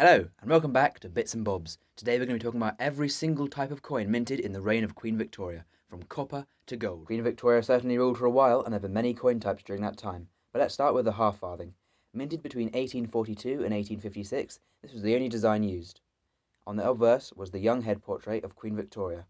Hello, and welcome back to Bits and Bobs. Today we're going to be talking about every single type of coin minted in the reign of Queen Victoria, from copper to gold. Queen Victoria certainly ruled for a while, and there have been many coin types during that time. But let's start with the half farthing. Minted between 1842 and 1856, this was the only design used. On the obverse was the young head portrait of Queen Victoria.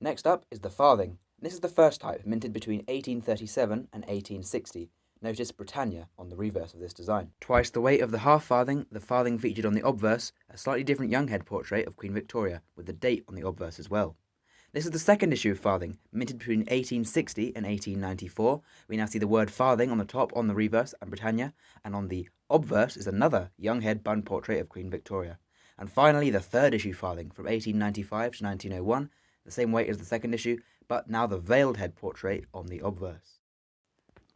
Next up is the farthing. This is the first type, minted between 1837 and 1860. Notice Britannia on the reverse of this design. Twice the weight of the half farthing, the farthing featured on the obverse a slightly different young head portrait of Queen Victoria, with the date on the obverse as well. This is the second issue of farthing, minted between 1860 and 1894. We now see the word farthing on the top on the reverse and Britannia, and on the obverse is another young head bun portrait of Queen Victoria. And finally, the third issue farthing, from 1895 to 1901, the same weight as the second issue, but now the veiled head portrait on the obverse.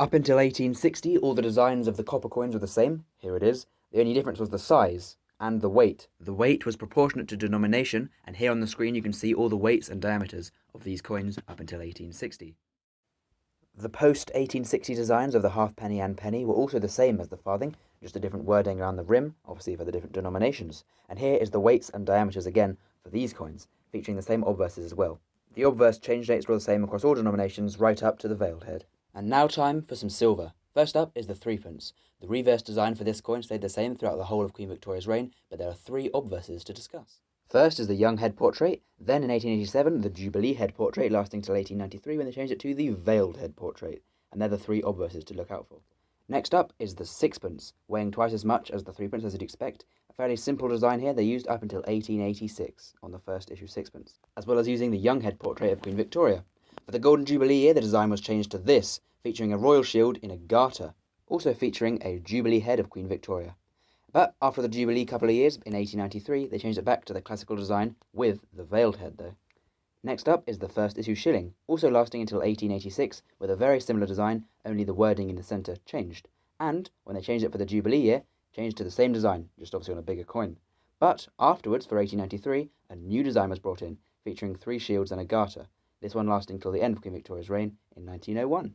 Up until 1860, all the designs of the copper coins were the same. Here it is. The only difference was the size and the weight. The weight was proportionate to denomination, and here on the screen you can see all the weights and diameters of these coins up until 1860. The post-1860 designs of the halfpenny and penny were also the same as the farthing, just a different wording around the rim, obviously for the different denominations. And here is the weights and diameters again for these coins, featuring the same obverses as well. The obverse change dates were the same across all denominations, right up to the veiled head. And now time for some silver. First up is the threepence. The reverse design for this coin stayed the same throughout the whole of Queen Victoria's reign, but there are three obverses to discuss. First is the young head portrait, then in 1887 the Jubilee head portrait, lasting till 1893 when they changed it to the veiled head portrait, and they're the three obverses to look out for. Next up is the sixpence, weighing twice as much as the threepence as you'd expect. A fairly simple design here they used up until 1886 on the first issue sixpence, as well as using the young head portrait of Queen Victoria. For the Golden Jubilee year, the design was changed to this, featuring a royal shield in a garter, also featuring a Jubilee head of Queen Victoria. But after the Jubilee couple of years, in 1893, they changed it back to the classical design with the veiled head though. Next up is the first issue shilling, also lasting until 1886, with a very similar design, only the wording in the centre changed. And, when they changed it for the Jubilee year, changed to the same design, just obviously on a bigger coin. But, afterwards, for 1893, a new design was brought in, featuring three shields and a garter, this one lasting till the end of Queen Victoria's reign in 1901.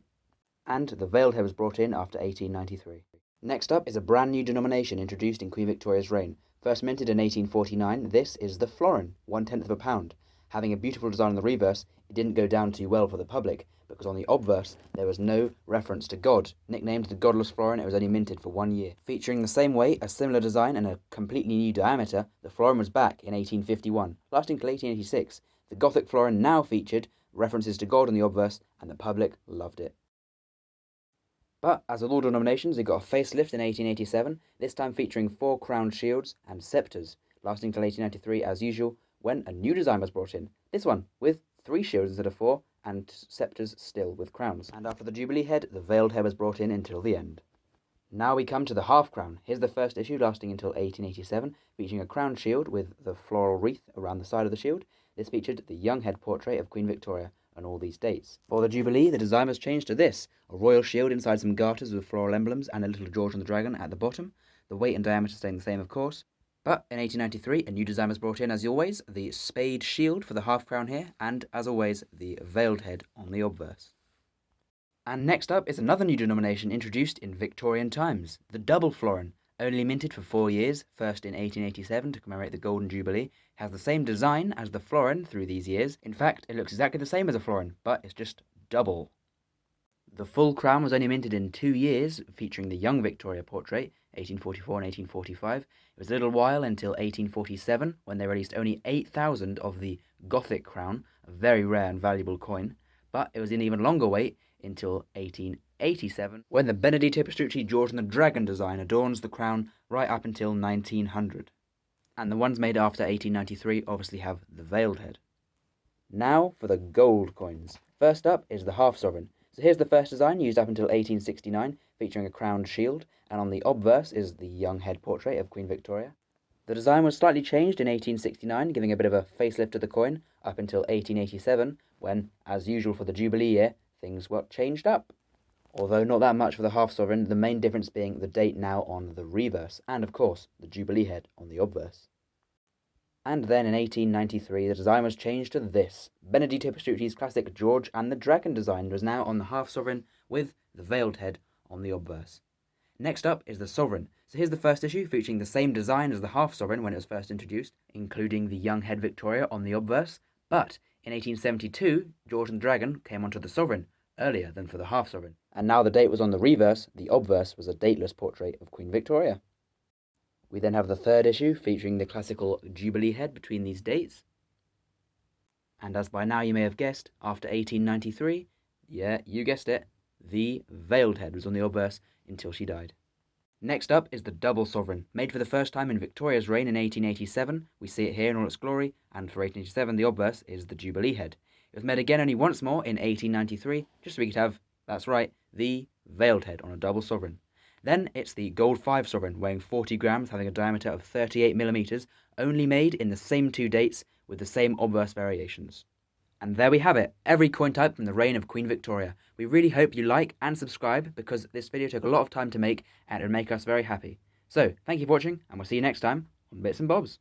And the veiled head was brought in after 1893. Next up is a brand new denomination introduced in Queen Victoria's reign. First minted in 1849, this is the florin, 1/10 of a pound. Having a beautiful design on the reverse, it didn't go down too well for the public, because on the obverse there was no reference to God. Nicknamed the Godless Florin, it was only minted for 1 year. Featuring the same weight, a similar design, and a completely new diameter, the florin was back in 1851, lasting till 1886. The Gothic florin now featured references to God on the obverse, and the public loved it. But, as with all denominations, it got a facelift in 1887, this time featuring 4 crowned shields and sceptres, lasting till 1893 as usual, when a new design was brought in, this one with 3 shields instead of 4, and sceptres still with crowns. And after the Jubilee head, the veiled head was brought in until the end. Now we come to the half crown. Here's the first issue lasting until 1887, featuring a crowned shield with the floral wreath around the side of the shield. This featured the young head portrait of Queen Victoria on all these dates. For the Jubilee, the design was changed to this, a royal shield inside some garters with floral emblems and a little George and the Dragon at the bottom, the weight and diameter staying the same of course. But in 1893, a new design was brought in as always, the spade shield for the half crown here, and as always, the veiled head on the obverse. And next up is another new denomination introduced in Victorian times, the double florin, only minted for 4 years, first in 1887 to commemorate the Golden Jubilee, has the same design as the florin through these years. In fact, it looks exactly the same as a florin, but it's just double. The full crown was only minted in 2 years, featuring the young Victoria portrait, 1844 and 1845. It was a little while until 1847, when they released only 8,000 of the Gothic crown, a very rare and valuable coin, but it was an even longer wait until 1887, when the Benedetto Pastrucci George and the Dragon design adorns the crown right up until 1900. And the ones made after 1893 obviously have the veiled head. Now for the gold coins. First up is the half sovereign. So here's the first design, used up until 1869, featuring a crowned shield, and on the obverse is the young head portrait of Queen Victoria. The design was slightly changed in 1869, giving a bit of a facelift to the coin, up until 1887, when, as usual for the Jubilee year, things got changed up. Although not that much for the half sovereign, the main difference being the date now on the reverse, and of course, the Jubilee head on the obverse. And then in 1893, the design was changed to this. Benedetto Pastrucci's classic George and the Dragon design was now on the half sovereign with the veiled head on the obverse. Next up is the sovereign. So here's the first issue, featuring the same design as the half sovereign when it was first introduced, including the young head Victoria on the obverse. But in 1872, George and the Dragon came onto the sovereign, earlier than for the half sovereign. And now the date was on the reverse, the obverse was a dateless portrait of Queen Victoria. We then have the third issue, featuring the classical Jubilee head between these dates. And as by now you may have guessed, after 1893, yeah, you guessed it, the veiled head was on the obverse until she died. Next up is the double sovereign, made for the first time in Victoria's reign in 1887. We see it here in all its glory, and for 1887 the obverse is the Jubilee head. It was made again only once more in 1893, just so we could have, that's right, the veiled head on a double sovereign. Then it's the gold 5 sovereign, weighing 40 grams, having a diameter of 38 millimeters, only made in the same two dates with the same obverse variations. And there we have it, every coin type from the reign of Queen Victoria. We really hope you like and subscribe, because this video took a lot of time to make and it would make us very happy. So, thank you for watching, and we'll see you next time on Bits and Bobs.